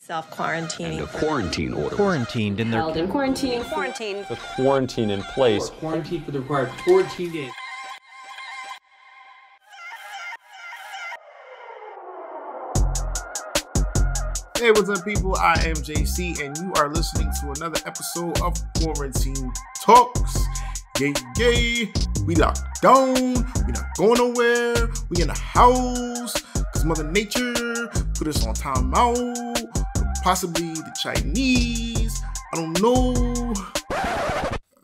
Self-quarantining. And a quarantine order. Quarantined in their... Held in quarantine. Quarantine. The quarantine in place. Quarantine for the required 14 days. Hey, what's up, people? I am JC, and you are listening to another episode of Quarantine Talks. Yay. We locked down. We not going nowhere. We in the house because Mother Nature put us on timeout. Possibly the Chinese. I don't know.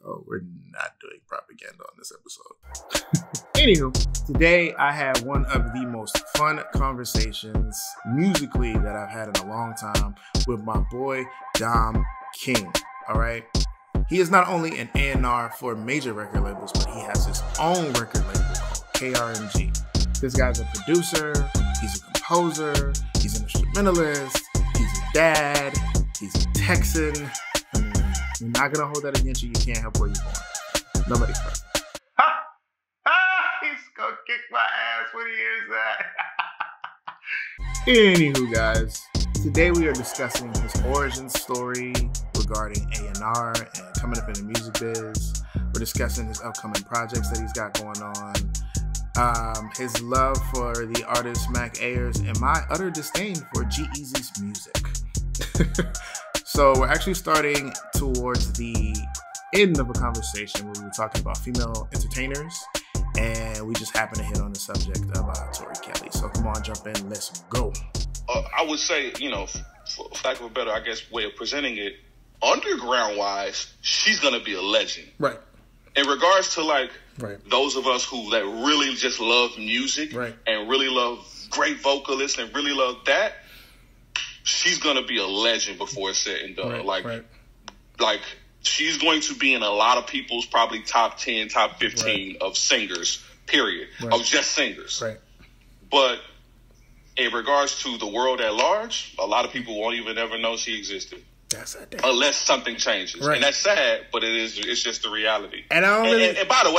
Oh, we're not doing propaganda on this episode. Anywho, today I had one of the most fun conversations musically that I've had in a long time with my boy Dom King. All right. He is not only an A&R for major record labels, but he has his own record label called KRMG. This guy's a producer, he's a composer, he's an instrumentalist, he's a dad, he's a Texan. I mean, we're not gonna hold that against you. You can't help where you're born. Nobody's perfect. He's gonna kick my ass when he hears that. Anywho, guys, today we are discussing his origin story regarding A&R and coming up in the music biz. We're discussing his upcoming projects that he's got going on, his love for the artist Mac Ayers, and my utter disdain for G-Eazy's music. So we're actually starting towards the end of a conversation where we were talking about female entertainers, and we just happened to hit on the subject of Tori Kelly. So come on, jump in, let's go. I would say, for lack of a better, I guess, way of presenting it, underground-wise, she's going to be a legend. Right. In regards to, right. those of us who that really just love music and really love great vocalists and really love that, she's going to be a legend before it's said and done. Like, she's going to be in a lot of people's probably top 10, top 15 of singers, period, of just singers. Right. But in regards to the world at large, a lot of people won't even ever know she existed. That's that unless something changes. Right. And that's sad, but it's just the reality. And I don't really... and by the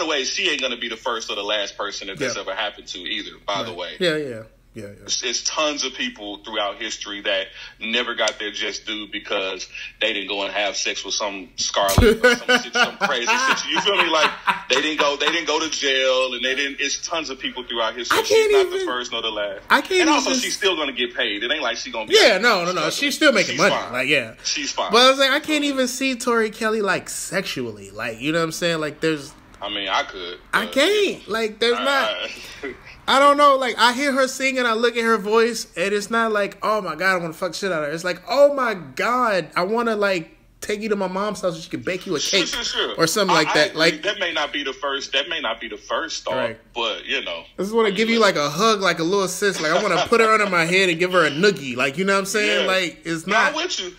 way, she ain't going to be the first or the last person that this ever happened to either, by the way. Yeah. It's tons of people throughout history that never got their just due because they didn't go and have sex with some Scarlet or some crazy shit. You feel me? Like they didn't go to jail, and they didn't. It's tons of people throughout history. She's not the first nor the last. And also, she's still gonna get paid. It ain't like she's gonna be. Yeah, no. She's still making money. Fine. Like, she's fine. But I was like, I can't even see Tori Kelly like sexually. Like, you know what I'm saying? Like, there's. I mean, I could. I can't. Like, there's not. I don't know, like, I hear her sing and I look at her voice, and it's not like, oh my God, I want to fuck shit out of her. It's like, oh my God, I want to, like, take you to my mom's house so she can bake you a cake. Sure. Or something like that. Like, that may not be the first thought, but, I just want to give you, like, a hug, like a little sis. Like, I want to put her under my head and give her a noogie. Like, you know what I'm saying? Yeah. Like, it's not. I'm with you.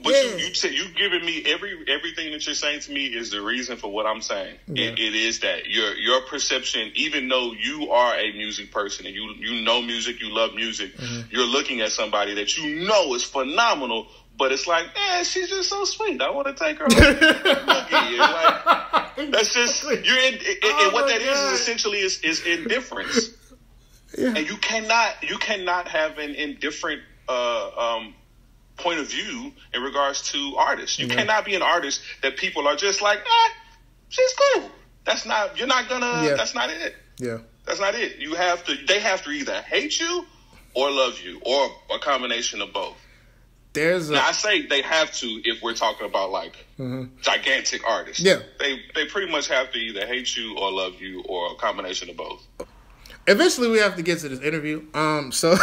But you giving me everything that you're saying to me is the reason for what I'm saying. Yeah. It is that your perception, even though you are a music person and you know music, you love music, you're looking at somebody that you know is phenomenal, but it's like, she's just so sweet. I want to take her home. That's just you're in. And what that is essentially is indifference. Yeah. And you cannot have an indifferent point of view in regards to artists. You cannot be an artist that people are just like, she's cool. That's not it. Yeah. That's not it. They have to either hate you or love you, or a combination of both. Now, I say they have to if we're talking about like gigantic artists. Yeah. They pretty much have to either hate you or love you, or a combination of both. Eventually we have to get to this interview. So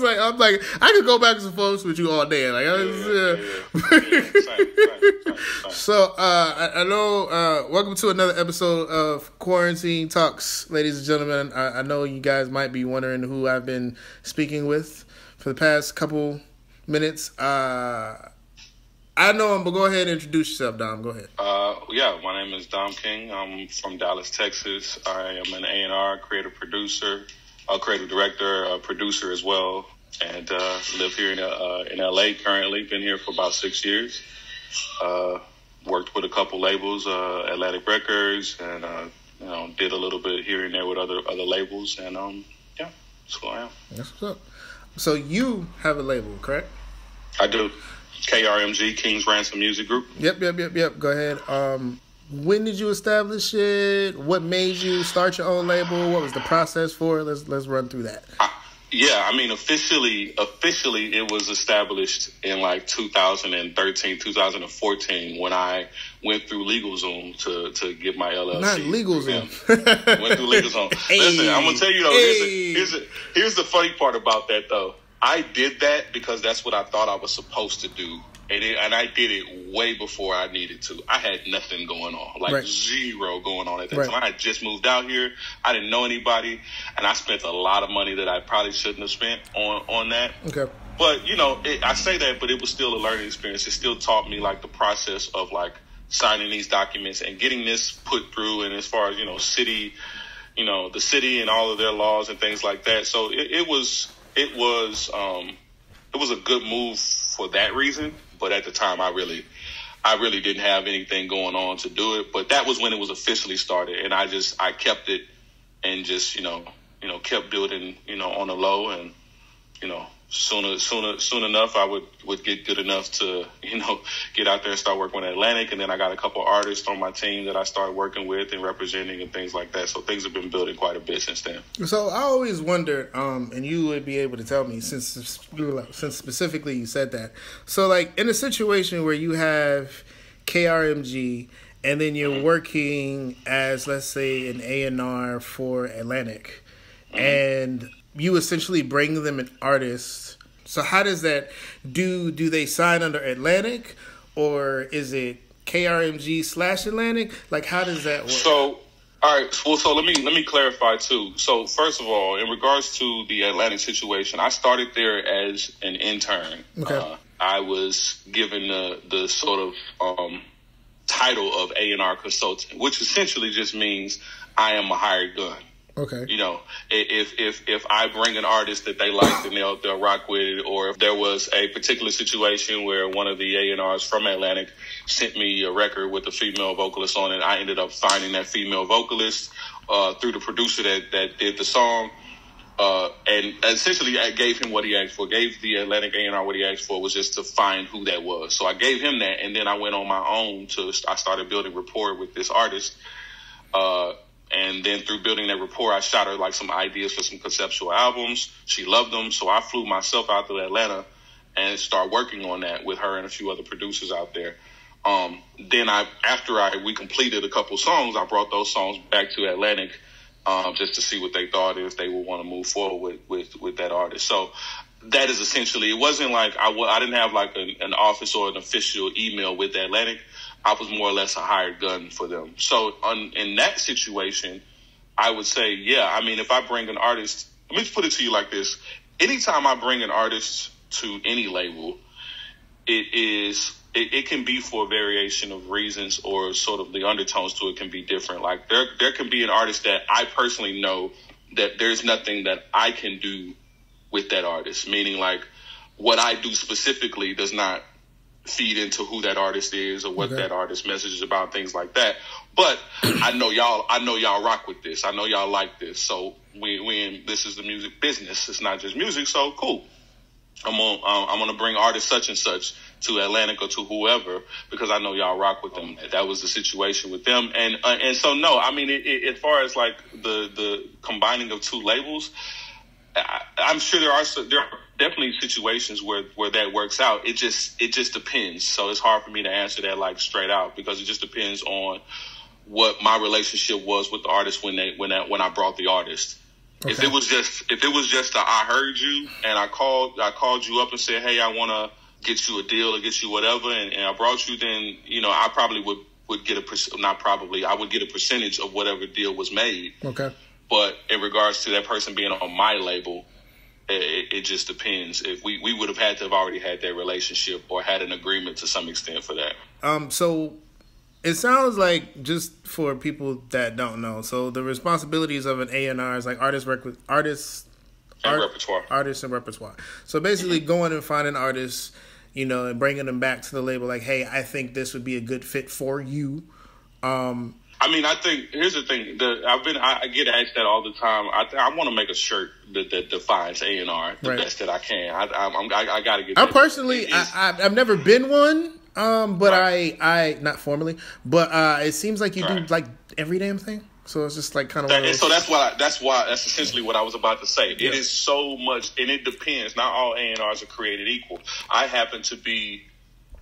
I'm like, I could go back and forth with you all day. Like, So, I know, welcome to another episode of Quarantine Talks, ladies and gentlemen. I know you guys might be wondering who I've been speaking with for the past couple minutes. I know him, but go ahead and introduce yourself, Dom. Go ahead. My name is Dom King. I'm from Dallas, Texas. I am an A&R creative producer. A creative director, a producer as well, and live here in LA currently. Been here for about 6 years. Worked with a couple labels, Atlantic Records, and did a little bit here and there with other labels, and That's who I am. That's what's up. So you have a label, correct? I do. KRMG, King's Ransom Music Group. Yep. Go ahead. When did you establish it? What made you start your own label? What was the process for it? Let's run through that. Officially, it was established in like 2013, 2014 when I went through LegalZoom to get my LLC. Not LegalZoom. Went through LegalZoom. Hey. Listen, I'm gonna tell you though. Here's the funny part about that though. I did that because that's what I thought I was supposed to do. And I did it way before I needed to. I had nothing going on, zero going on at that time. I had just moved out here. I didn't know anybody, and I spent a lot of money that I probably shouldn't have spent on that. Okay. But, I say that, but it was still a learning experience. It still taught me, the process of, signing these documents and getting this put through. And as far as, the city and all of their laws and things like that. So it was a good move for that reason. But at the time, I really didn't have anything going on to do it. But that was when it was officially started, and I kept it and just kept building on the low, and soon enough I would get good enough to get out there and start working with Atlantic, and then I got a couple artists on my team that I started working with and representing and things like that. So things have been building quite a bit since then. So I always wondered, and you would be able to tell me since specifically you said that. So in a situation where you have KRMG and then you're working as, let's say, an A&R for Atlantic, and you essentially bring them an artist. So how does that do they sign under Atlantic, or is it KRMG/Atlantic? How does that work? So, all right. Well, so let me clarify too. So first of all, in regards to the Atlantic situation, I started there as an intern. Okay. I was given the sort of title of A&R consultant, which essentially just means I am a hired gun. Okay. If I bring an artist that they like, then they'll rock with it. Or if there was a particular situation where one of the A&Rs from Atlantic sent me a record with a female vocalist on it, I ended up finding that female vocalist through the producer that did the song. And essentially I gave him what he asked for. Gave the Atlantic A&R what he asked for, was just to find who that was. So I gave him that, and then I went on my own I started building rapport with this artist. And then through building that rapport, I shot her some ideas for some conceptual albums. She loved them. So I flew myself out to Atlanta and started working on that with her and a few other producers out there. Then after we completed a couple songs, I brought those songs back to Atlantic, just to see what they thought, if they would want to move forward with that artist. So that is essentially, it wasn't I didn't have an office or an official email with Atlantic. I was more or less a hired gun for them. So in that situation, I would say, if I bring an artist, let me put it to you like this. Anytime I bring an artist to any label, it can be for a variation of reasons, or sort of the undertones to it can be different. There can be an artist that I personally know that there's nothing that I can do with that artist, meaning what I do specifically does not feed into who that artist is or what that artist messages about, things like that. But I know y'all rock with this. I know y'all like this. So this is the music business. It's not just music. So cool. I'm gonna bring artist such and such to Atlantic or to whoever, because I know y'all rock with them. That was the situation with them. And so no, as far as the combining of two labels, I'm sure there are definitely situations where that works out. It just depends. So it's hard for me to answer that straight out, because it just depends on what my relationship was with the artist when I brought the artist. Okay. If it was just I heard you and I called you up and said, hey, I want to get you a deal or get you whatever, and I brought you, then I probably would get I would get a percentage of whatever deal was made. Okay. But in regards to that person being on my label, it just depends. If we would have had to have already had that relationship or had an agreement to some extent for that. So it sounds like, just for people that don't know, so the responsibilities of an A&R is artist and repertoire. So basically going and finding artists, and bringing them back to the label, hey, I think this would be a good fit for you. I I mean, I think here's the thing. I get asked that all the time. I want to make a shirt that defines A&R the best that I can. I got to get. I've never been one, but I not formally, but it seems like you do like every damn thing. So it's just like kind of. So that's essentially what I was about to say. Yeah. It is so much, and it depends. Not all A&Rs are created equal. I happen to be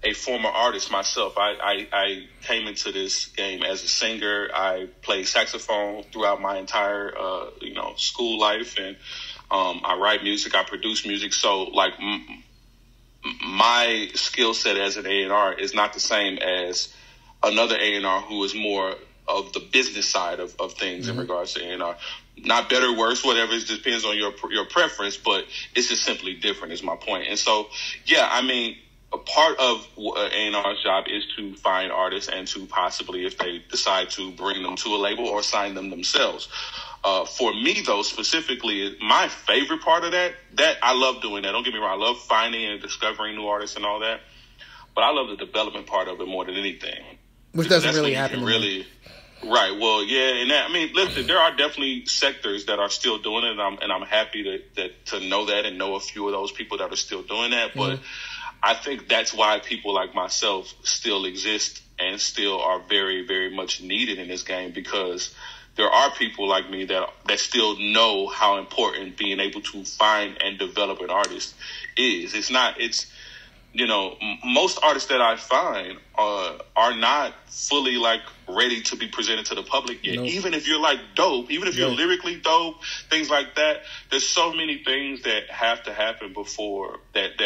a former artist myself. I came into this game as a singer. I played saxophone throughout my entire school life, and I write music. I produce music. So like my skill set as an A&R is not the same as another A&R who is more of the business side of things in regards to A&R. Not better, worse, whatever. It depends on your preference, but it's just simply different is my point. And so, yeah, I mean, a part of A&R's job is to find artists and to possibly, if they decide to, bring them to a label or sign them themselves. For me, though, specifically, my favorite part of that I love doing that. Don't get me wrong. I love finding and discovering new artists and all that. But I love the development part of it more than anything. Which doesn't really happen. Right. Well, yeah. And I mean, listen, there are definitely sectors that are still doing it. And I'm happy to know that and know a few of those people that are still doing that. But I think that's why people like myself still exist and still are very, very much needed in this game, because there are people like me that still know how important being able to find and develop an artist is. Most artists that I find are not fully like ready to be presented to the public yet. Nope. Even if you're like dope, even if you're lyrically dope, things like that. There's so many things that have to happen before that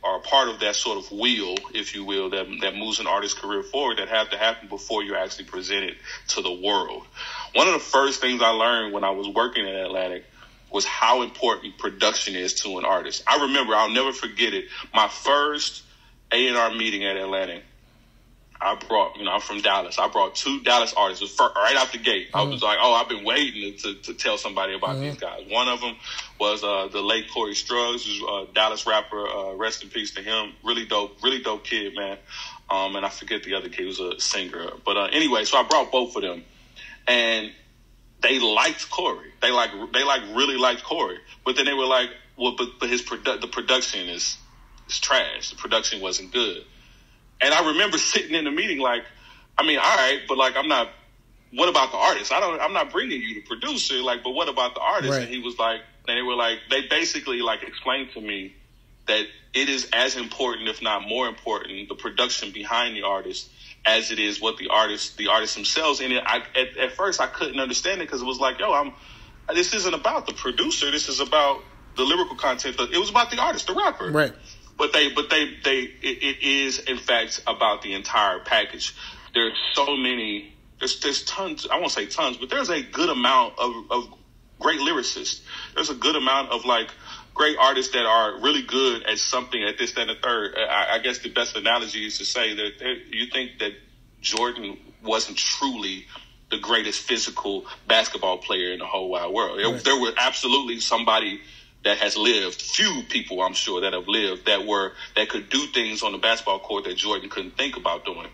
are part of that sort of wheel, if you will, that moves an artist's career forward, that have to happen before you're actually presented to the world. One of the first things I learned when I was working at Atlantic was how important production is to an artist. I remember, I'll never forget it, my first A&R meeting at Atlantic. I'm from Dallas. I brought 2 Dallas artists right out the gate. I was like, I've been waiting to tell somebody about these guys. One of them was the late Corey Struggs, who's a Dallas rapper. Rest in peace to him. Really dope kid, man. And I forget the other kid who's a singer. But anyway, so I brought both of them. And they liked Corey. They really liked Corey. But then they were like, well, but the production is trash. The production wasn't good. And I remember sitting in the meeting like, I mean, all right, but like, what about the artist? I'm not bringing you the producer, like, but what about the artist? Right. And he was like, and they were like, they basically like explained to me that it is as important, if not more important, the production behind the artist as it is what the artists themselves. And at first I couldn't understand it, because it was like, this isn't about the producer. This is about the lyrical content. It was about the artist, the rapper. Right. But it is in fact about the entire package. There's so many, there's tons, I won't say tons, but there's a good amount of great lyricists. There's a good amount of like great artists that are really good at something, at this, that, and the third. I guess the best analogy is to say that you think that Jordan wasn't truly the greatest physical basketball player in the whole wide world. Right. There were absolutely somebody that has lived, few people I'm sure that have lived that could do things on the basketball court that Jordan couldn't think about doing.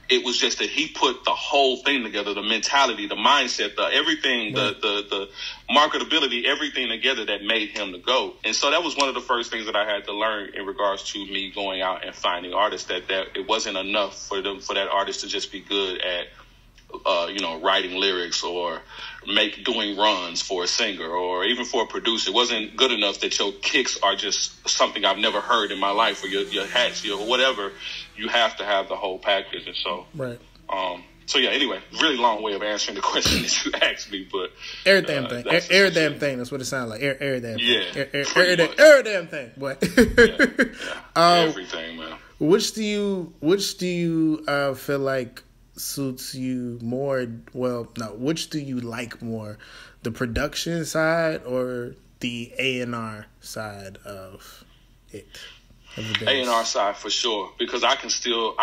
It was just that he put the whole thing together, the mentality, the mindset, everything, right. the marketability, everything together that made him the GOAT. And so that was one of the first things that I had to learn in regards to me going out and finding artists, that it wasn't enough for that artist to just be good at writing lyrics or doing runs for a singer or even for a producer. It wasn't good enough that your kicks are just something I've never heard in my life, or your hats, or whatever. You have to have the whole package. And so, right. So yeah, anyway, really long way of answering the question that you asked me, but every damn thing. Every damn thing. That's what it sounds like. Every damn thing. Yeah. Every damn thing. What? Everything, man. Which do you feel like suits you more? Well, no. Which do you like more, the production side or the A&R side of it? A&R side for sure, because I can still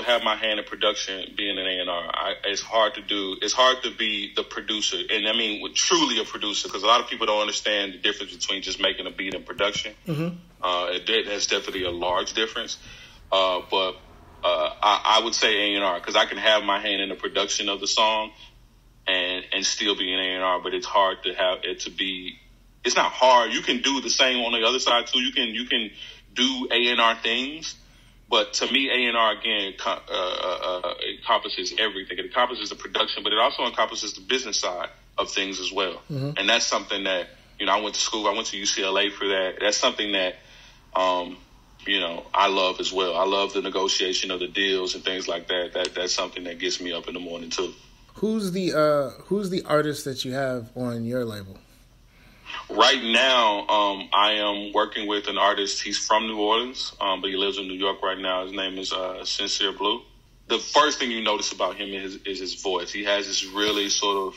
have my hand in production being an A&R. It's hard to do. It's hard to be the producer, and I mean truly a producer, because a lot of people don't understand the difference between just making a beat and production. Mm-hmm. That's definitely a large difference. But I would say A&R, because I can have my hand in the production of the song and still be an A&R, but it's hard to have it to be. It's not hard. You can do the same on the other side too. You can do A&R things, but to me, A&R again encompasses everything. It encompasses the production, but it also encompasses the business side of things as well. Mm-hmm. And that's something that, you know, I went to school. I went to UCLA for that. That's something that, you know, I love as well. I love the negotiation of the deals and things like that. That's something that gets me up in the morning too. Who's the artist that you have on your label? Right now, I am working with an artist. He's from New Orleans, but he lives in New York right now. His name is Sincere Blue. The first thing you notice about him is his voice. He has this really sort of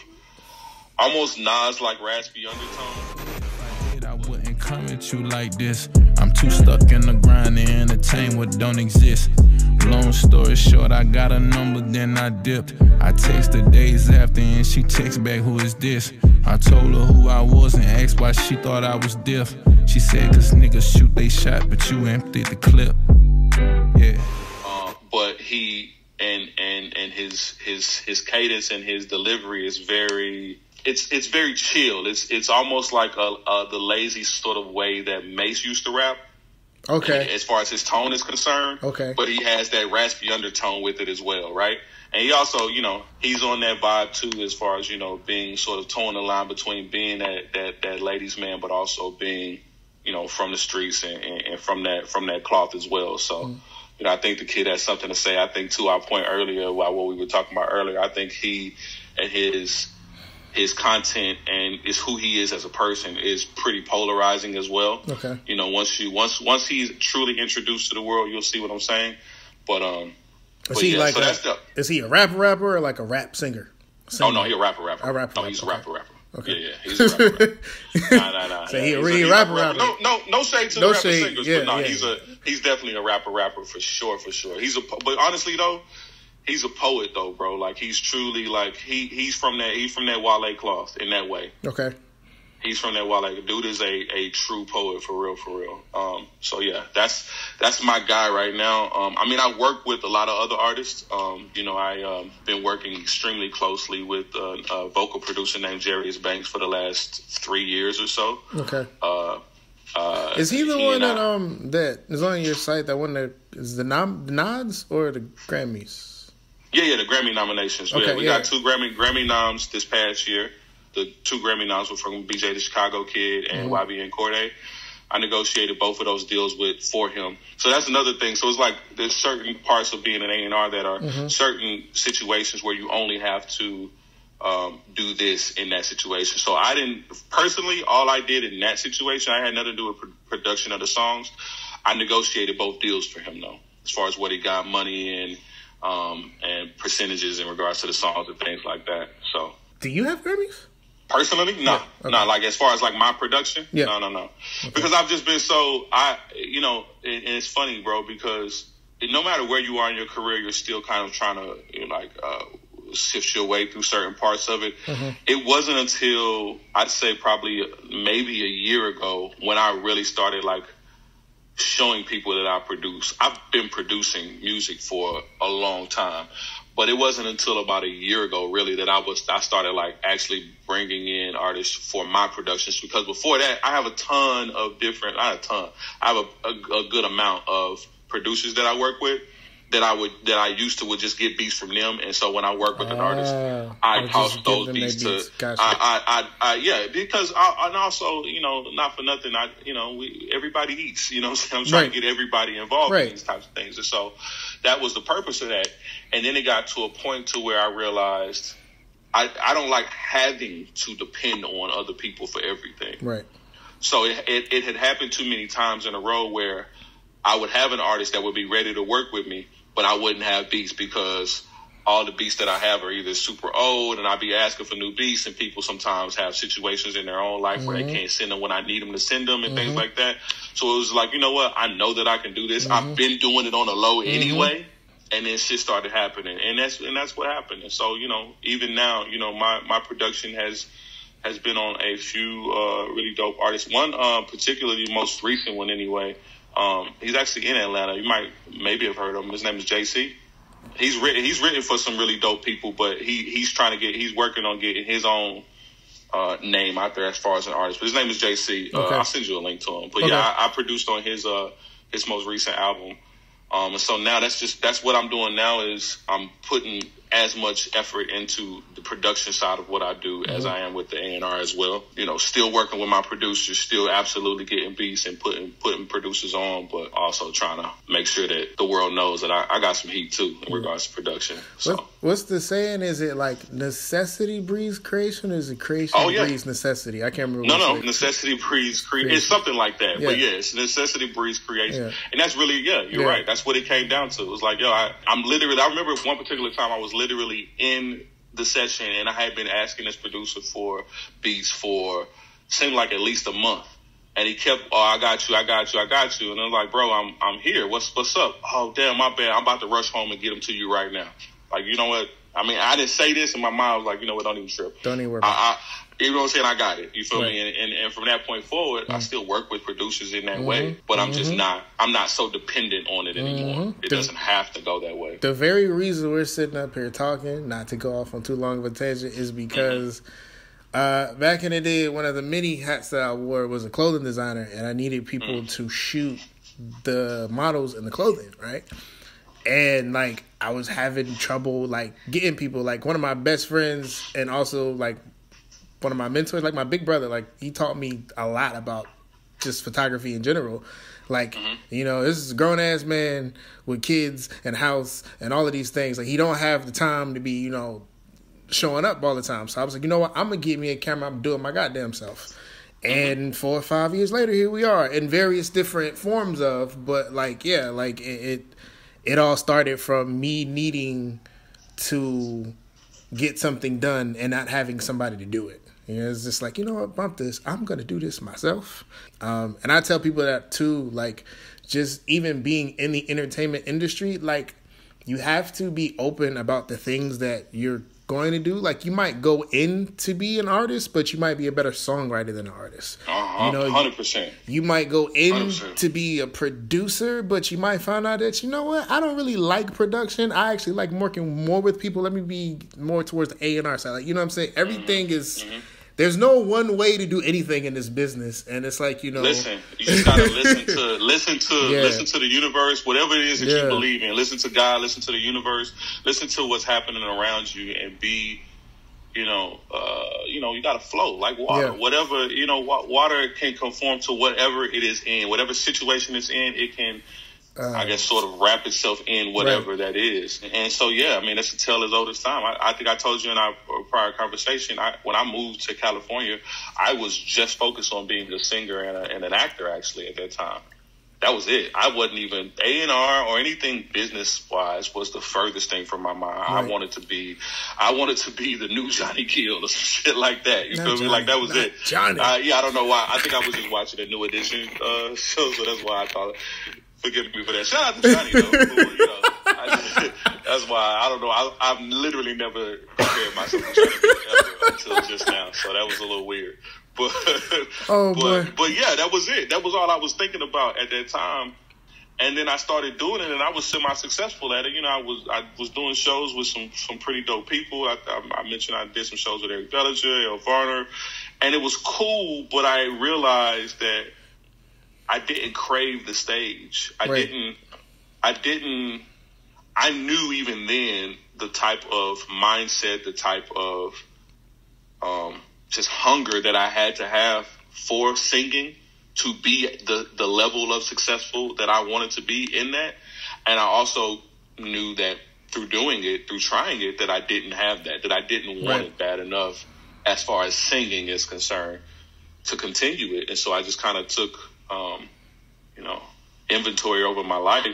almost Nas-like raspy undertone. I wouldn't come at you like this. I'm too stuck in the grind to entertain what don't exist. Long story short, I got a number, then I dipped. I text her days after and she texts back, who is this? I told her who I was and asked why she thought I was deaf. She said, cause niggas shoot they shot, but you emptied the clip. Yeah. But he and his cadence and his delivery is very, it's very chill. It's almost like the lazy sort of way that Mace used to rap. Okay. As far as his tone is concerned. Okay. But he has that raspy undertone with it as well, right? And he also, you know, he's on that vibe too, as far as, you know, being sort of towing the line between being that ladies' man, but also being, you know, from the streets and from that cloth as well. So, you know, I think the kid has something to say. I think to our point earlier, what we were talking about earlier, I think he and his content and is who he is as a person is pretty polarizing as well. Okay. You know, once he's truly introduced to the world, you'll see what I'm saying. But is he like is he a rapper or like a rap singer? Oh no, he's a rapper. A rapper. No, he's a rapper. Okay. Yeah, he's a rapper. Nah. So he a rapper. No shade to the rapper singers, yeah, but no, yeah. he's definitely a rapper for sure. But honestly though, he's a poet though, bro. Like he's truly like he's from that Wale cloth in that way. Okay. He's from that Wale. Dude is a true poet for real. So yeah, that's my guy right now. I mean, I work with a lot of other artists. You know, I been working extremely closely with a vocal producer named Jarius Banks for the last 3 years or so. Okay. Is he the one that is on your site? That one that is the nods or the Grammys? Yeah, the Grammy nominations. Okay, we got 2 Grammy noms this past year. The 2 Grammy noms were from BJ the Chicago Kid and YBN Cordae. I negotiated both of those deals for him. So that's another thing. So it's like there's certain parts of being an A&R that are certain situations where you only have to do this in that situation. So I didn't personally, all I did in that situation, I had nothing to do with production of the songs. I negotiated both deals for him though, as far as what he got money and percentages in regards to the songs and things like that. So do you have Grammys? Personally, no. Yeah, okay. No, like as far as like my production, yeah. No. Okay. Because I've just been so, you know, and it's funny, bro, because no matter where you are in your career, you're still kind of trying to, you know, like, sift your way through certain parts of it. It wasn't until I'd say probably maybe a year ago when I really started like showing people that I produce. I've been producing music for a long time. But it wasn't until about a year ago, really, that I started like actually bringing in artists for my productions. Because before that, I have a good amount of producers that I work with that I used to would just get beats from them. And so when I work with an artist, I toss those beats to, gotcha. Because and also, you know, not for nothing, everybody eats, you know, I'm trying to get everybody involved in these types of things. And so that was the purpose of that. And then it got to a point to where I realized I don't like having to depend on other people for everything. Right. So it had happened too many times in a row where I would have an artist that would be ready to work with me, but I wouldn't have beats because all the beats that I have are either super old and I'd be asking for new beats, and people sometimes have situations in their own life where they can't send them when I need them to send them and things like that. So it was like, you know what? I know that I can do this. I've been doing it on the low anyway. And then shit started happening. And that's what happened. And so, you know, even now, you know, my production has been on a few really dope artists. One particularly the most recent one anyway, He's actually in Atlanta. You might maybe have heard of him. His name is JC. He's written for some really dope people, but he's working on getting his own name out there as far as an artist. But his name is JC. Okay. I'll send you a link to him. But yeah, I produced on his most recent album. And so now that's what I'm doing now is I'm putting as much effort into the production side of what I do as I am with the A&R as well. You know, still working with my producers, still absolutely getting beats and putting producers on, but also trying to make sure that the world knows that I got some heat too in regards to production. So what's the saying? Is it like necessity breeds creation, or is it creation breeds necessity? I can't remember. No, necessity breeds creation. It's something like that. Yeah. But yeah, it's necessity breeds creation. Yeah. And that's really, you're right. That's what it came down to. It was like, I remember one particular time I was literally in the session and I had been asking this producer for beats for seemed like at least a month. And he kept, I got you. And I was like, bro, I'm here. What's up? Oh, damn, my bad. I'm about to rush home and get them to you right now. Like, you know what? I mean, I didn't say this and my mind was like, you know what? Don't even trip. Don't even worry about it. You know what I'm saying? I got it. You feel me? And from that point forward, I still work with producers in that way, but I'm just I'm not so dependent on it anymore. It doesn't have to go that way. The very reason we're sitting up here talking, not to go off on too long of a tangent, is because back in the day, one of the many hats that I wore was a clothing designer, and I needed people to shoot the models in the clothing, right? And like I was having trouble like getting people. Like one of my best friends and also like one of my mentors, like my big brother, like he taught me a lot about just photography in general. Like, you know, this is a grown ass man with kids and house and all of these things. Like he don't have the time to be, you know, showing up all the time. So I was like, you know what? I'm going to get me a camera. I'm doing my goddamn self. And 4 or 5 years later, here we are in various different forms of, but like, yeah, like it all started from me needing to get something done and not having somebody to do it. You know, it's just like, you know what, bump this. I'm going to do this myself. And I tell people that too, like just even being in the entertainment industry, like you have to be open about the things that you're going to do. Like you might go in to be an artist, but you might be a better songwriter than an artist. You know, 100%. You might go in 100%. to be a producer, but you might find out that, you know what, I don't really like production. I actually like working more with people. Let me be more towards the A&R side. Like, you know what I'm saying? Everything is... There's no one way to do anything in this business, and it's like, you know. Listen, you just gotta listen to the universe, whatever it is that you believe in. Listen to God, listen to the universe, listen to what's happening around you, and be, you gotta flow like water. Yeah. Whatever, water can conform to whatever it is in, whatever situation it's in. It can, I guess, sort of wrap itself in whatever that is. And so, I mean, that's a tale as old as time. I think I told you in our prior conversation, when I moved to California, I was just focused on being a singer and an actor, actually, at that time. That was it. I wasn't even A&R or anything business-wise was the furthest thing from my mind. Right. I wanted to be the new Johnny Gill or some shit like that. You feel me? Like, that was it. Johnny. I don't know why. I think I was just watching a New Edition show, so that's why I thought... Forgive me for that. Shout out to Johnny, though. That's why, I don't know. I've literally never compared myself to Johnny ever until just now. So that was a little weird. But yeah, that was it. That was all I was thinking about at that time. And then I started doing it, and I was semi-successful at it. You know, I was doing shows with some pretty dope people. I mentioned I did some shows with Eric Bellinger, El Varner, and it was cool, but I realized that I didn't crave the stage. I knew even then the type of mindset, the type of just hunger that I had to have for singing to be the level of successful that I wanted to be in that. And I also knew that through doing it, through trying it, that I didn't have that I didn't want it bad enough as far as singing is concerned to continue it. And so I just kind of took inventory over my life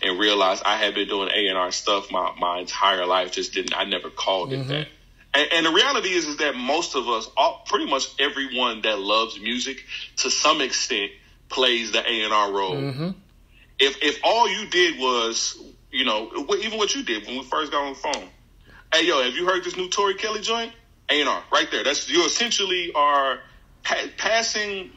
and realized I had been doing A&R stuff my entire life. I never called it that. And the reality is that most of us, pretty much everyone that loves music to some extent plays the A&R role. If all you did was, even what you did when we first got on the phone. Hey, yo, have you heard this new Tori Kelly joint? A&R, right there. You essentially are passing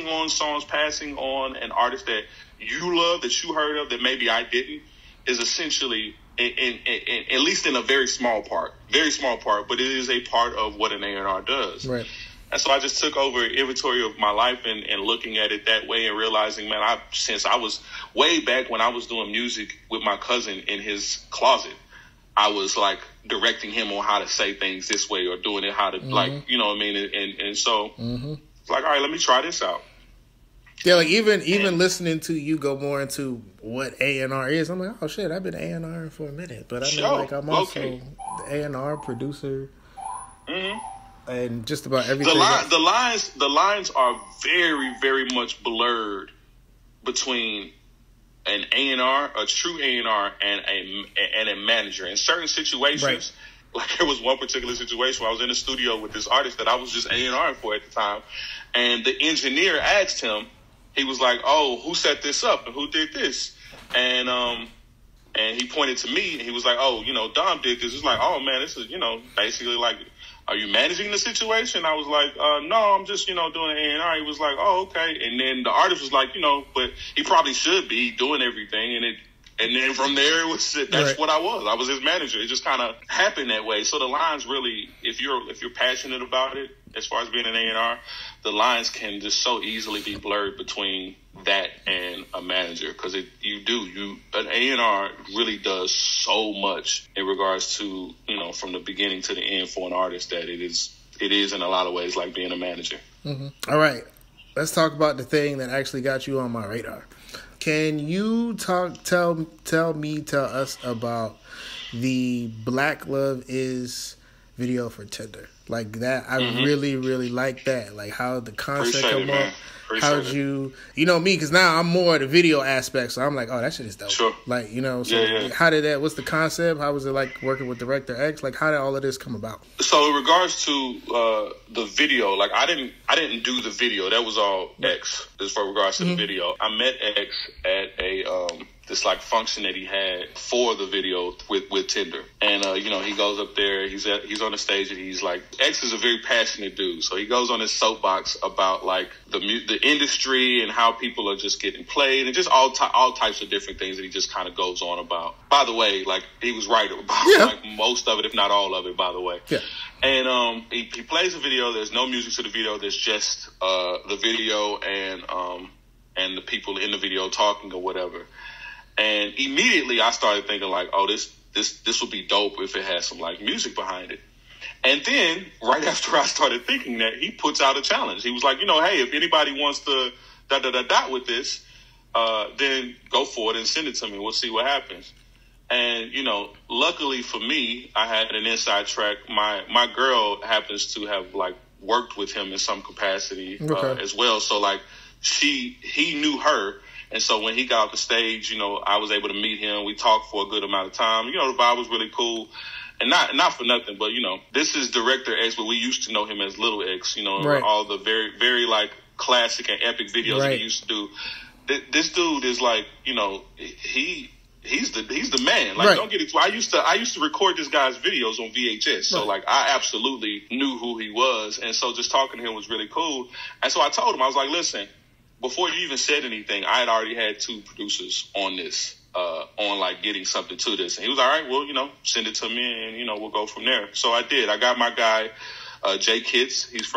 on songs, passing on an artist that you love, that you heard of, that maybe I didn't, is essentially, in at least in a very small part, but it is a part of what an A&R does. Right. And so I just took over inventory of my life and looking at it that way and realizing, man, since I was way back when I was doing music with my cousin in his closet, I was like directing him on how to say things this way or doing it how to like, you know what I mean? And so it's like, all right, let me try this out. Yeah, like even listening to you go more into what A&R is, I'm like, oh shit, I've been A&R for a minute, but I mean, like I'm also the A&R producer, and just about everything. The lines are very, very much blurred between an A&R, a true A&R, and a manager. In certain situations, like there was one particular situation where I was in the studio with this artist that I was just A&R for at the time, and the engineer asked him. He was like, "Oh, who set this up and who did this?" And he pointed to me and he was like, "Oh, you know, Dom did this." It's like, "Oh man, this is, you know, basically like, are you managing the situation?" I was like, "No, I'm just, you know, doing an A&R." He was like, "Oh, okay." And then the artist was like, "You know, but he probably should be doing everything." And then from there, that's what I was. I was his manager. It just kind of happened that way. So the lines really, if you're passionate about it, as far as being an A&R, the lines can just so easily be blurred between that and a manager, because an A&R really does so much in regards to, you know, from the beginning to the end for an artist, that it is in a lot of ways like being a manager. All right, let's talk about the thing that actually got you on my radar. Can you tell us about the Black Love Is video for Tinder? Like that, I really, really like that. Like how the concept come up. How'd you know me? Because now I'm more the video aspect, so I'm like, oh, that shit is dope. Sure. Like, you know, so how did that? What's the concept? How was it like working with Director X? Like, how did all of this come about? So in regards to the video, like I didn't do the video. That was all X. As far regards to the video, I met X at a this like function that he had for the video with Tinder, and you know, he goes up there, he's on the stage, and he's like, X is a very passionate dude, so he goes on his soapbox about like the industry and how people are just getting played and just all types of different things that he just kind of goes on about. By the way, like he was right about like most of it, if not all of it. By the way, and he plays a video. There's no music to the video. There's just the video and the people in the video talking or whatever. And immediately I started thinking like, oh, this would be dope if it had some like music behind it. And then right after I started thinking that, he puts out a challenge. He was like, you know, hey, if anybody wants to with this, then go for it and send it to me. We'll see what happens. And, you know, luckily for me, I had an inside track. My girl happens to have like worked with him in some capacity as well. So like he knew her. And so when he got off the stage, you know, I was able to meet him. We talked for a good amount of time. You know, the vibe was really cool. And not for nothing, but, you know, this is Director X, but we used to know him as Little X, you know, all the very, very, like, classic and epic videos that he used to do. This dude is, like, you know, he's the man. Like, don't get it. I used to record this guy's videos on VHS. So, like, I absolutely knew who he was. And so just talking to him was really cool. And so I told him, I was like, listen, before you even said anything, I had already had 2 producers on this, on like getting something to this. And he was all right, well, you know, send it to me and, you know, we'll go from there. So I did. I got my guy, Jay Kitts. He's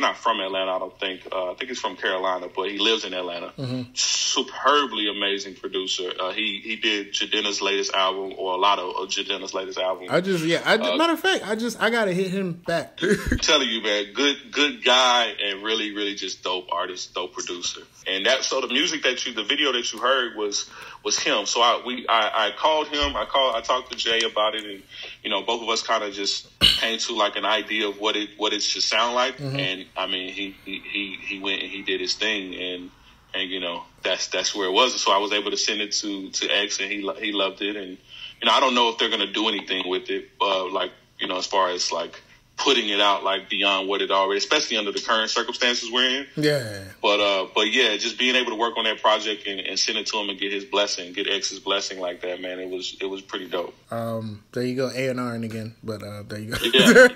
not from Atlanta, I don't think. I think he's from Carolina, but he lives in Atlanta. Superbly amazing producer. He did Jadena's latest album, or a lot of Jadena's latest album. Matter of fact, I gotta hit him back. I'm telling you, man, good guy, and really, really just dope artist, dope producer. And so the music the video that you heard was him. So I called him. I talked to Jay about it, and you know, both of us kind of just came to like an idea of what it should sound like. And I mean, he went and he did his thing, and you know, that's where it was. And so I was able to send it to X, and he loved it. And you know, I don't know if they're gonna do anything with it, like, you know, as far as like putting it out like beyond what it already, especially under the current circumstances we're in. Yeah. But yeah, just being able to work on that project and send it to him and get his blessing, get X's blessing like that, man, it was pretty dope. There you go, A&R again. But there you go. Yeah.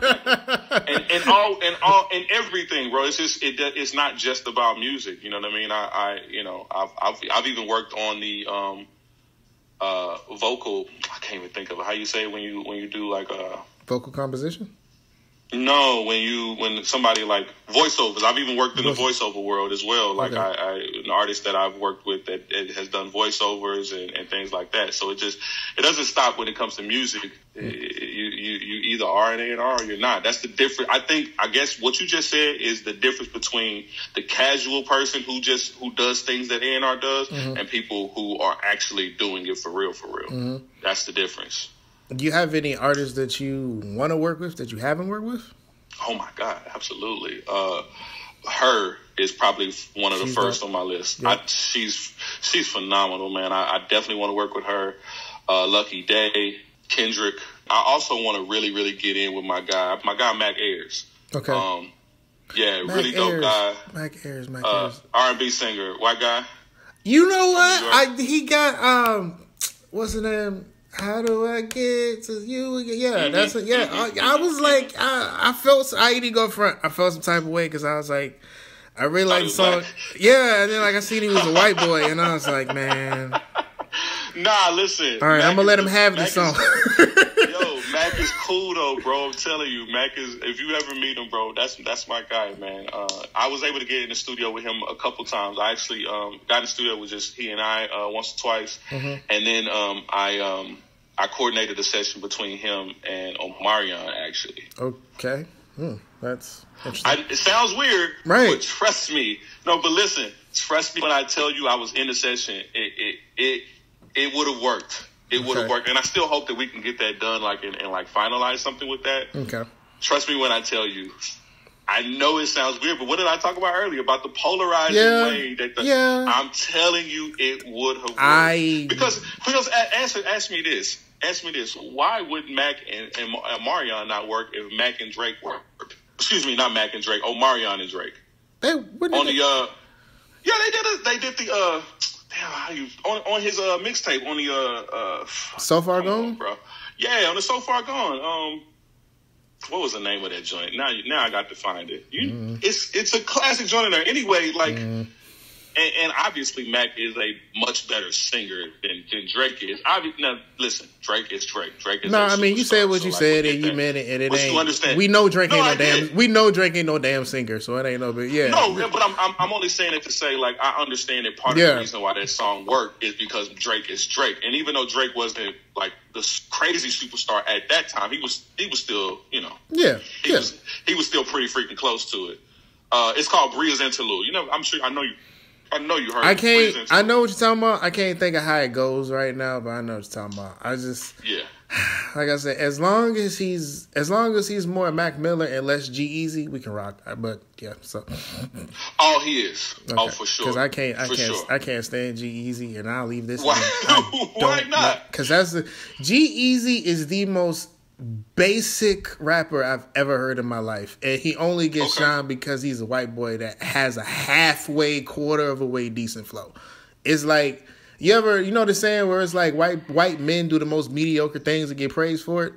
and everything, bro. It's just it's not just about music. You know what I mean? I've even worked on the vocal. I can't even think of it. How you say it when you do like vocal composition? No, when somebody like voiceovers. I've even worked in the voiceover world as well. Like an artist that I've worked with that has done voiceovers and things like that. So it doesn't stop when it comes to music. You either are an A&R or you're not. That's the difference. I guess what you just said is the difference between the casual person who does things that A&R does and people who are actually doing it for real. Mm-hmm. That's the difference. Do you have any artists that you want to work with that you haven't worked with? Oh my God, absolutely. Her is probably one of the first on my list. Yep. She's phenomenal, man. I definitely want to work with her. Lucky Day, Kendrick. I also want to really, really get in with my guy Mac Ayres. Okay. Yeah, Mac really dope guy. Mac Ayres. R&B singer, white guy. You know what? He got what's the name? How do I get to you again? Yeah, that's it. Yeah, I was like, I felt, I didn't go front. I felt some type of way because I was like, I really like the song. Black. Yeah, and then like I seen he was a white boy, and I was like, man. Nah, listen. All right, I'm gonna let him have the song. Mac is cool though, bro. I'm telling you, Mac is. If you ever meet him, bro, that's my guy, man. I was able to get in the studio with him a couple times. I actually got in the studio with just he and I once or twice, and then I coordinated a session between him and Omarion actually. Okay, that's interesting. It sounds weird, right? But trust me, but listen, trust me when I tell you I was in the session. It would have worked. It would have worked, and I still hope that we can get that done, and finalize something with that. Okay. Trust me when I tell you. I know it sounds weird, but what did I talk about earlier about the polarizing way? I'm telling you, it would have worked. Because ask me this. Why would Mac and Omarion not work if Mac and Drake worked? Excuse me, not Mac and Drake. Omarion and Drake. They did the on his mixtape on the So Far Gone, bro. Yeah, on the So Far Gone. What was the name of that joint? Now I got to find it. It's a classic joint in there. Anyway, like, and obviously Mac is a much better singer than Drake is. Now listen, Drake is Drake. Drake is. No, I mean you said what you said and you meant it, and it ain't. You understand? We know Drake ain't no damn. We know Drake ain't no damn singer, so it ain't no. But yeah. No, but I'm only saying it to say like I understand that part of the reason why that song worked is because Drake is Drake, and even though Drake wasn't like the crazy superstar at that time, he was still he was still pretty freaking close to it. It's called Bria's Interlude. I know you heard. I know what you're talking about. I can't think of how it goes right now, but I know what you're talking about. Like I said, as long as he's more Mac Miller and less G-Eazy, we can rock. But yeah, so. Oh, he is. Okay. Oh, for sure. Because I can't stand G-Eazy, and I'll leave this. Why? Why not? Because G-Eazy is the most basic rapper I've ever heard in my life, and he only gets shine because he's a white boy that has a quarter of a way decent flow. It's like you know the saying where it's like white men do the most mediocre things and get praised for it.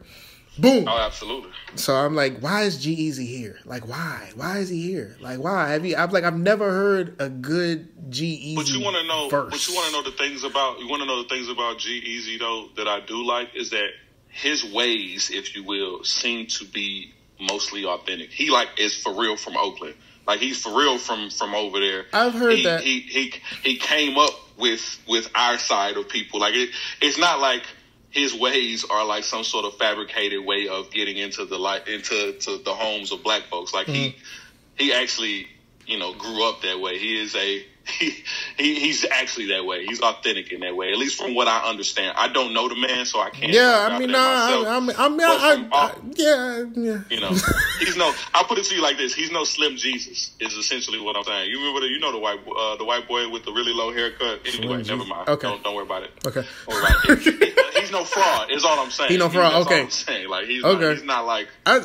Boom. Oh, absolutely. So I'm like, why is G-Eazy here? Like, why? Why is he here? Like, why? I've never heard a good G-Eazy. But you want to know. Verse. But you want to know the things about G-Eazy though that I do like is that his ways, if you will, seem to be mostly authentic. He is for real from Oakland. Like he's for real from over there. I've heard that he came up with our side of people. Like it's not like his ways are like some sort of fabricated way of getting into the homes of black folks. Like he actually grew up that way. He is he's actually that way. He's authentic in that way, at least from what I understand. I don't know the man, so I can't. Yeah, I mean, he's no. I'll put it to you like this: he's no Slim Jesus. Is essentially what I'm saying. You remember the white boy with the really low haircut. Anyway, never mind. Okay, don't worry about it. Okay, don't worry about it. he's no fraud. Is all I'm saying. He no fraud. Okay. All I'm saying. Like he's not like. I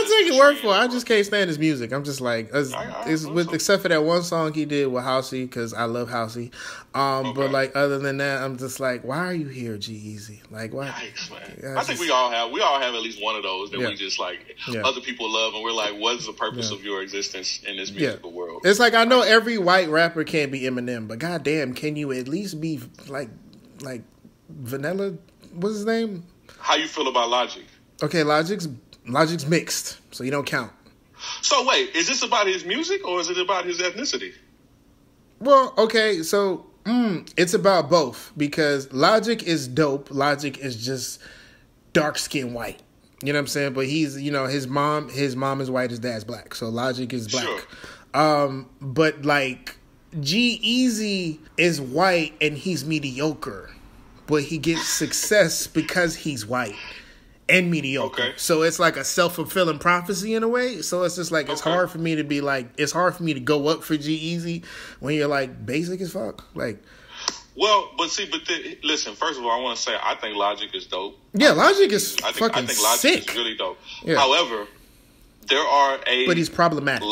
take your word for it. I just can't stand his music. I'm just like, except for that one song he did with Housey, because I love Housey. But like other than that, I'm just like, why are you here, G-Eazy? Like, why? Yikes, man. I think we all have at least one of those that we just like other people love, and we're like, what's the purpose of your existence in this musical world? It's like, I know every white rapper can't be Eminem, but goddamn, can you at least be like Vanilla? What's his name? How you feel about Logic? Okay, Logic's mixed, so you don't count. So wait, is this about his music or is it about his ethnicity? Well, okay, so it's about both, because Logic is dope. Logic is just dark skin white. You know what I'm saying? But he's, you know, his mom is white, his dad's black. So Logic is black. Sure. But like G-Eazy is white and he's mediocre. But he gets success because he's white and mediocre. Okay. So it's like a self-fulfilling prophecy in a way. So it's just like, it's hard for me to be like, it's hard for me to go up for G-Eazy when you're like basic as fuck. Like, well, listen, first of all, I want to say I think Logic is dope. Yeah, Logic is I think Logic sick. Is really dope. Yeah. However, but he's problematic. There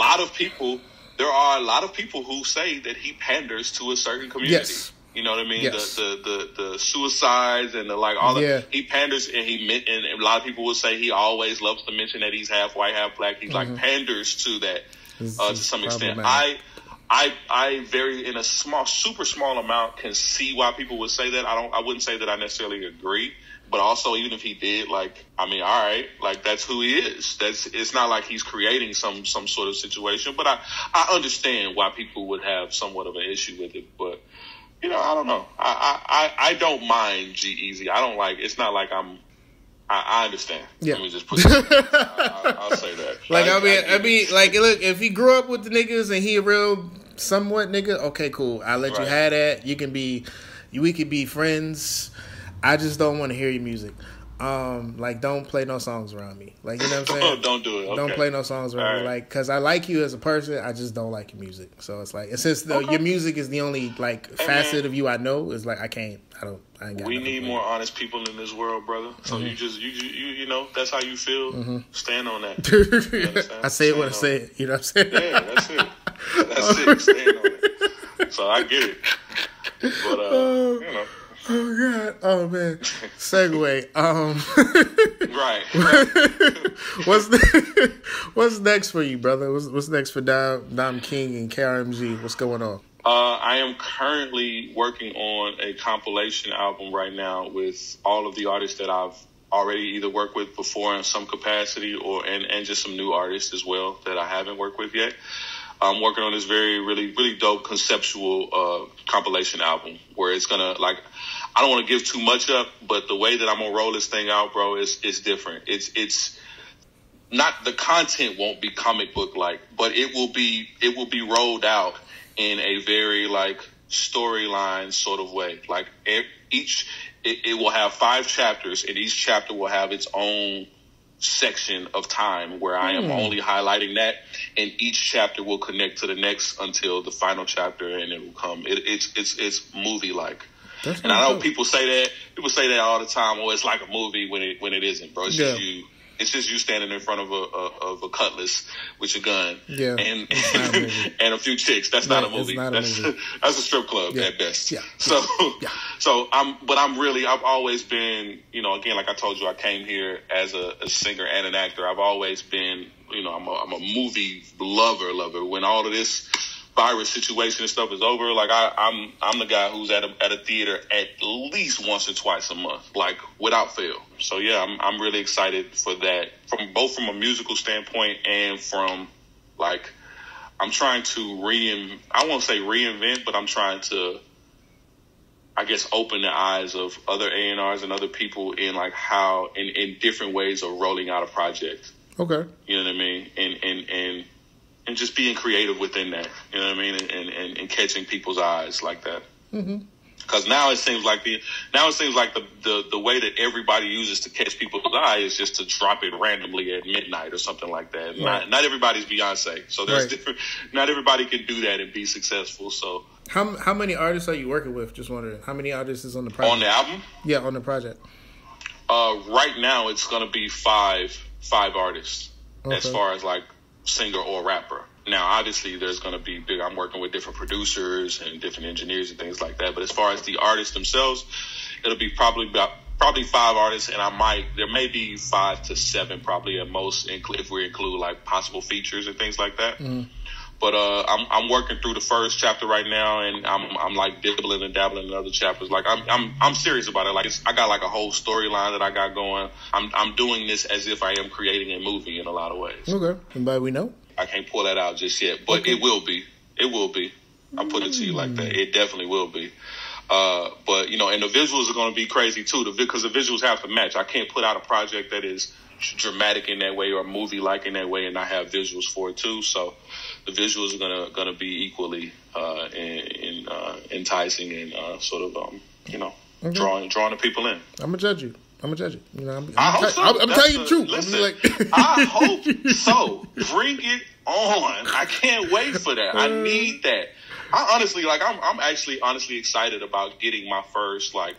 are a lot of people who say that he panders to a certain community. Yes. You know what I mean? Yes. The suicides and the like all that. He panders and and a lot of people will say he always loves to mention that he's half white, half black. He like panders to that to some extent. I very in a super small amount can see why people would say that. I wouldn't say that I necessarily agree, but also even if he did, like, I mean, all right, like that's who he is. It's not like he's creating some sort of situation, but I understand why people would have somewhat of an issue with it, but. You know, I don't know. I don't mind G-Eazy. I don't like. It's not like I understand. Yeah. Let me just put it. I'll say that. Like I mean, like look, if he grew up with the niggas and he a real somewhat nigga, okay, cool. I'll let you have that. We could be friends. I just don't want to hear your music. Like, don't play no songs around me. Like, you know what I'm saying? Don't do it. Okay. Don't play no songs around me. Like, because I like you as a person, I just don't like your music. So it's like, since your music is the only like facet of you I know, it's like I ain't got. We need more honest people in this world, brother. So you know, that's how you feel. Stand on that. I say it when I say it. You know what I'm saying? Yeah, that's it. That's it. Stand on it. So I get it. But you know. Oh God! Oh man! Segue. Right. What's next for you, brother? What's next for Dom King and KRMG? What's going on? I am currently working on a compilation album right now with all of the artists that I've already either worked with before in some capacity and just some new artists as well that I haven't worked with yet. I'm working on this really dope conceptual compilation album where it's gonna like. I don't want to give too much up, but the way that I'm gonna roll this thing out, bro, is different. It's not, the content won't be comic book like, but it will be rolled out in a very like storyline sort of way. Like it will have 5 chapters, and each chapter will have its own section of time where I am only highlighting that, and each chapter will connect to the next until the final chapter, and it will come. It's movie like. And I know people say that. People say that all the time. Oh, it's like a movie when it isn't, bro. It's just you. It's just you standing in front of a cutlass with your gun, and a few chicks. That's not a movie. That's a strip club at best. Yeah. So I've always been, you know, again, like I told you, I came here as a singer and an actor. I've always been, you know, I'm a movie lover. When all of this virus situation and stuff is over, like I'm the guy who's at a theater at least once or twice a month, like without fail. So yeah, I'm really excited for that, from a musical standpoint and from like I'm trying to I won't say reinvent, but I'm trying to, I guess, open the eyes of other A&Rs and other people in like how in different ways of rolling out a project. Okay. You know what I mean? And just being creative within that, you know what I mean? And catching people's eyes like that. Because Because now it seems like the way that everybody uses to catch people's eye is just to drop it randomly at midnight or something like that. Right. Not everybody's Beyonce, so there's different. Not everybody can do that and be successful. So how many artists are you working with? Just wondering, how many artists is on the project? On the album? Yeah, on the project. Right now it's gonna be five artists as far as like singer or rapper. Now, obviously, there's going to be big. I'm working with different producers and different engineers and things like that. But as far as the artists themselves, it'll be probably 5 artists, and there may be 5 to 7 probably at most, if we include like possible features and things like that. Mm-hmm. But I'm working through the first chapter right now, and I'm like dibbling and dabbling in other chapters. Like I'm serious about it. Like I got like a whole storyline that I got going. I'm doing this as if I am creating a movie in a lot of ways. Okay, anybody we know? I can't pull that out just yet, but it will be. It will be. I'll put it to you like that. It definitely will be. But, you know, and the visuals are going to be crazy too, because the visuals have to match. I can't put out a project that is dramatic in that way or movie-like in that way and not have visuals for it too. So the visuals are gonna be equally enticing and sort of drawing the people in. I'm gonna judge you. You know, I hope so. I'm telling you the truth. Listen, I hope so. Bring it on. I can't wait for that. I need that. I'm actually honestly excited about getting my first like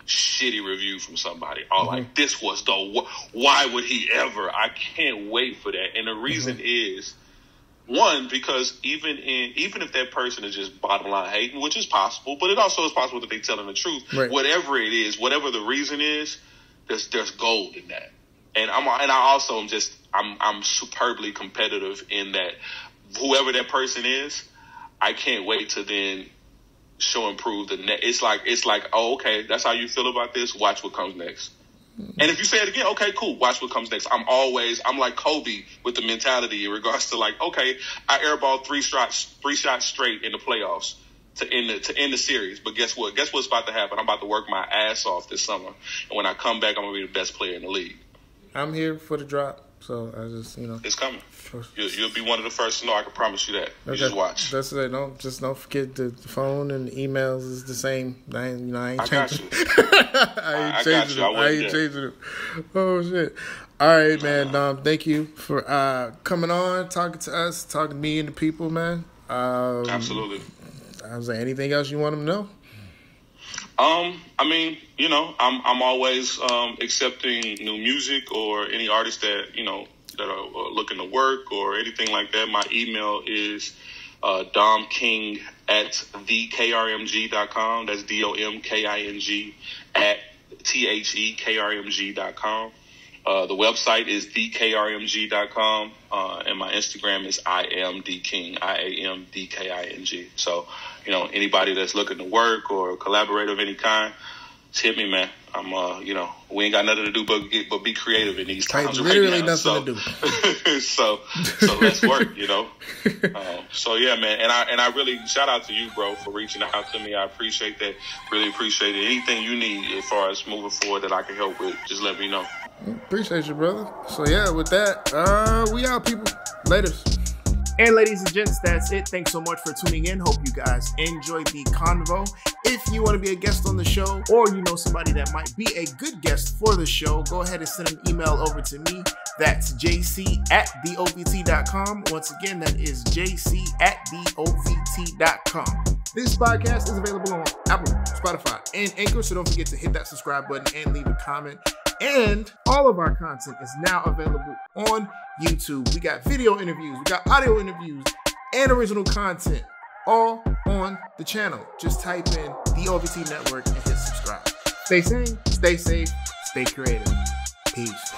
shitty review from somebody. Oh, like this was why would he ever? I can't wait for that. And the reason is, one, because even if that person is just bottom line hating, which is possible, but it also is possible that they're telling the truth. Right. Whatever it is, whatever the reason is, there's gold in that. And I'm superbly competitive in that whoever that person is, I can't wait to then show and prove the net. It's like, oh, okay, that's how you feel about this. Watch what comes next. And if you say it again, okay, cool. Watch what comes next. I'm like Kobe with the mentality in regards to like, okay, I airballed 3 shots straight in the playoffs to end the series. But guess what? Guess what's about to happen? I'm about to work my ass off this summer. And when I come back, I'm going to be the best player in the league. I'm here for the drop. So I just, it's coming. You'll be one of the first to know. I can promise you that. You just watch. That's it. Don't forget the phone and the emails is the same. I ain't changing. I ain't changing it. Oh shit! All right, man. Thank you for coming on, talking to us, talking to me and the people, man. Absolutely. I was like, anything else you want them to know? I mean, I'm always accepting new music or any artists that that are looking to work or anything like that. My email is domking@thekrmg.com. That's DOMKING @THEKRMG.com. The website is thekrmg.com, and my Instagram is IamDking, IamDKING. So, anybody that's looking to work or collaborate of any kind, just hit me, man. I'm, we ain't got nothing to do but be creative in these times. Literally nothing to do. so let's work, So yeah, man. And I really shout out to you, bro, for reaching out to me. I appreciate that. Really appreciate it. Anything you need as far as moving forward that I can help with, just let me know. Appreciate you, brother. So yeah, with that, we out, people. Laters. And ladies and gents, that's it. Thanks so much for tuning in. Hope you guys enjoyed the convo. If you want to be a guest on the show, or you know somebody that might be a good guest for the show, go ahead and send an email over to me. That's jc@theovt.com. Once again, that is jc@theovt.com. This podcast is available on Apple, Spotify, and Anchor, so don't forget to hit that subscribe button and leave a comment. And all of our content is now available on YouTube. We got video interviews, we got audio interviews, and original content, all on the channel. Just type in the OVT Network and hit subscribe. Stay sane, stay safe, stay creative. Peace.